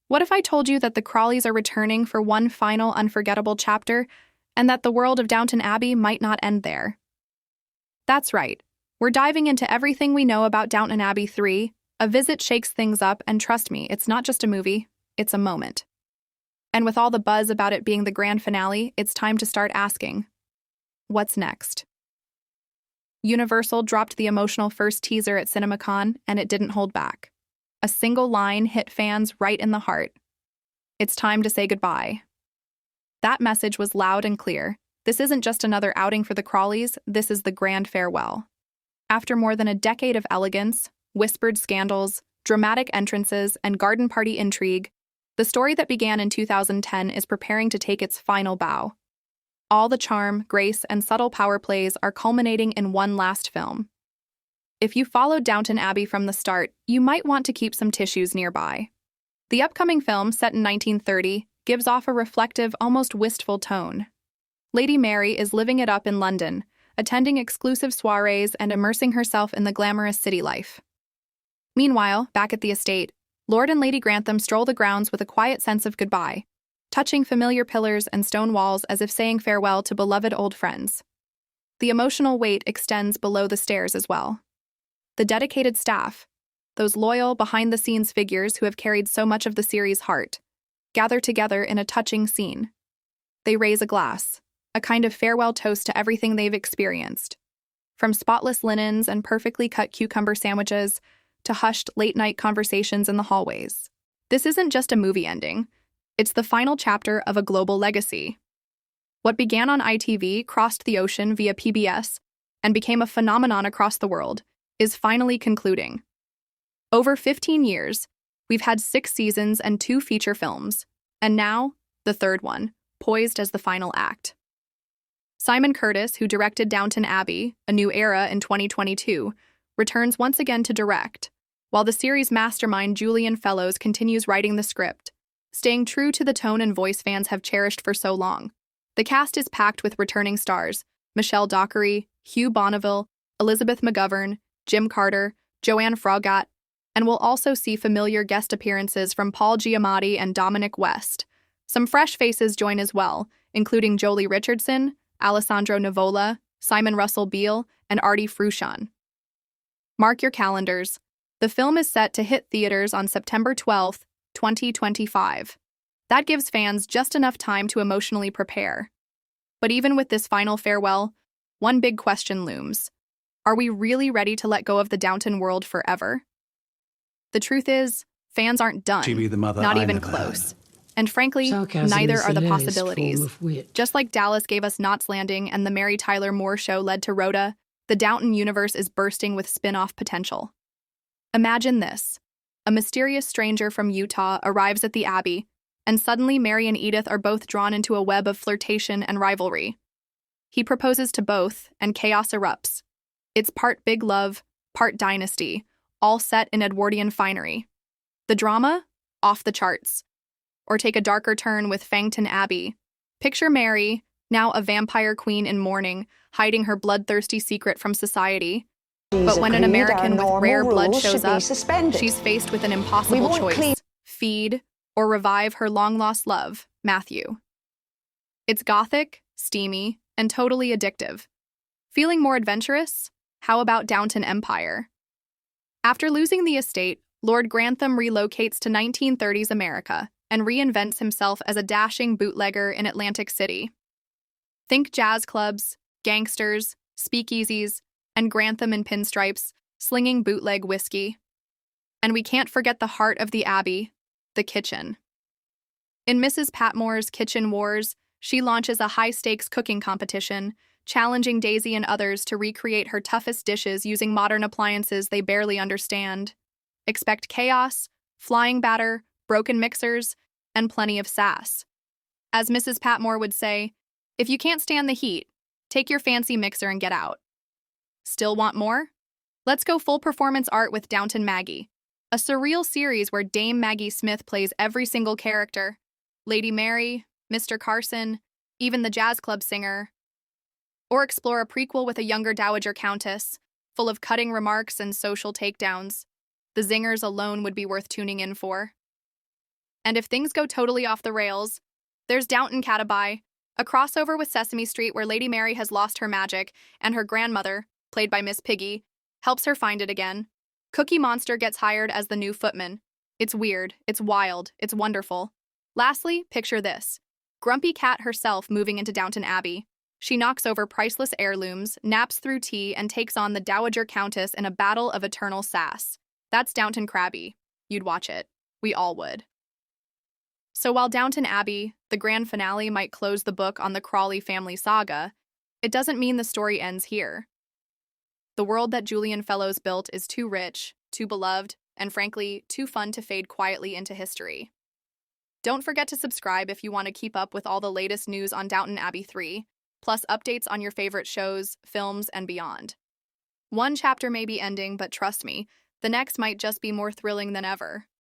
What if I told you that the Crawleys are returning for one final unforgettable chapter, and that the world of Downton Abbey might not end there? That's right. We're diving into everything we know about Downton Abbey 3. A visit shakes things up, and trust me, it's not just a movie, it's a moment. And with all the buzz about it being the grand finale, it's time to start asking, what's next? Universal dropped the emotional first teaser at CinemaCon, and it didn't hold back. A single line hit fans right in the heart. It's time to say goodbye. That message was loud and clear. This isn't just another outing for the Crawleys, this is the grand farewell. After more than a decade of elegance, whispered scandals, dramatic entrances, and garden party intrigue, the story that began in 2010 is preparing to take its final bow. All the charm, grace, and subtle power plays are culminating in one last film. If you followed Downton Abbey from the start, you might want to keep some tissues nearby. The upcoming film, set in 1930, gives off a reflective, almost wistful tone. Lady Mary is living it up in London, attending exclusive soirees and immersing herself in the glamorous city life. Meanwhile, back at the estate, Lord and Lady Grantham stroll the grounds with a quiet sense of goodbye, touching familiar pillars and stone walls as if saying farewell to beloved old friends. The emotional weight extends below the stairs as well. The dedicated staff, those loyal, behind-the-scenes figures who have carried so much of the series' heart, gather together in a touching scene. They raise a glass, a kind of farewell toast to everything they've experienced. From spotless linens and perfectly cut cucumber sandwiches to hushed late-night conversations in the hallways. This isn't just a movie ending. It's the final chapter of a global legacy. What began on ITV, crossed the ocean via PBS, and became a phenomenon across the world, is finally concluding. Over 15 years, we've had 6 seasons and 2 feature films, and now, the third one, poised as the final act. Simon Curtis, who directed Downton Abbey, A New Era in 2022, returns once again to direct, while the series' mastermind Julian Fellowes continues writing the script, staying true to the tone and voice fans have cherished for so long. The cast is packed with returning stars: Michelle Dockery, Hugh Bonneville, Elizabeth McGovern, Jim Carter, Joanne Froggatt, and we'll also see familiar guest appearances from Paul Giamatti and Dominic West. Some fresh faces join as well, including Jolie Richardson, Alessandro Nivola, Simon Russell Beale, and Artie Fruchon. Mark your calendars. The film is set to hit theaters on September 12th, 2025. That gives fans just enough time to emotionally prepare. But even with this final farewell, one big question looms. Are we really ready to let go of the Downton world forever? The truth is, fans aren't done, not even close. And frankly, neither are the possibilities. Just like Dallas gave us Knots Landing and the Mary Tyler Moore Show led to Rhoda, the Downton universe is bursting with spin-off potential. Imagine this. A mysterious stranger from Utah arrives at the Abbey, and suddenly Mary and Edith are both drawn into a web of flirtation and rivalry. He proposes to both, and chaos erupts. It's part big love, part dynasty, all set in Edwardian finery. The drama? Off the charts. Or take a darker turn with Fangton Abbey. Picture Mary, now a vampire queen in mourning, hiding her bloodthirsty secret from society. But when an American with rare blood shows up, she's faced with an impossible choice: feed or revive her long-lost love, Matthew. It's gothic, steamy, and totally addictive. Feeling more adventurous? How about Downton Empire? After losing the estate, Lord Grantham relocates to 1930s America and reinvents himself as a dashing bootlegger in Atlantic City. Think jazz clubs, gangsters, speakeasies, and Grantham in pinstripes, slinging bootleg whiskey. And we can't forget the heart of the Abbey, the kitchen. In Mrs. Patmore's Kitchen Wars, she launches a high-stakes cooking competition, challenging Daisy and others to recreate her toughest dishes using modern appliances they barely understand. Expect chaos, flying batter, broken mixers, and plenty of sass. As Mrs. Patmore would say, if you can't stand the heat, take your fancy mixer and get out. Still want more? Let's go full performance art with Downton Maggie, a surreal series where Dame Maggie Smith plays every single character: Lady Mary, Mr. Carson, even the jazz club singer. Or explore a prequel with a younger dowager countess, full of cutting remarks and social takedowns. The zingers alone would be worth tuning in for. And if things go totally off the rails, there's Downton Abbey, a crossover with Sesame Street where Lady Mary has lost her magic, and her grandmother, played by Miss Piggy, helps her find it again. Cookie Monster gets hired as the new footman. It's weird, it's wild, it's wonderful. Lastly, picture this. Grumpy Cat herself moving into Downton Abbey. She knocks over priceless heirlooms, naps through tea, and takes on the Dowager Countess in a battle of eternal sass. That's Downton Abbey. You'd watch it. We all would. So while Downton Abbey, the grand finale, might close the book on the Crawley family saga, it doesn't mean the story ends here. The world that Julian Fellowes built is too rich, too beloved, and frankly, too fun to fade quietly into history. Don't forget to subscribe if you want to keep up with all the latest news on Downton Abbey 3, plus updates on your favorite shows, films, and beyond. One chapter may be ending, but trust me, the next might just be more thrilling than ever.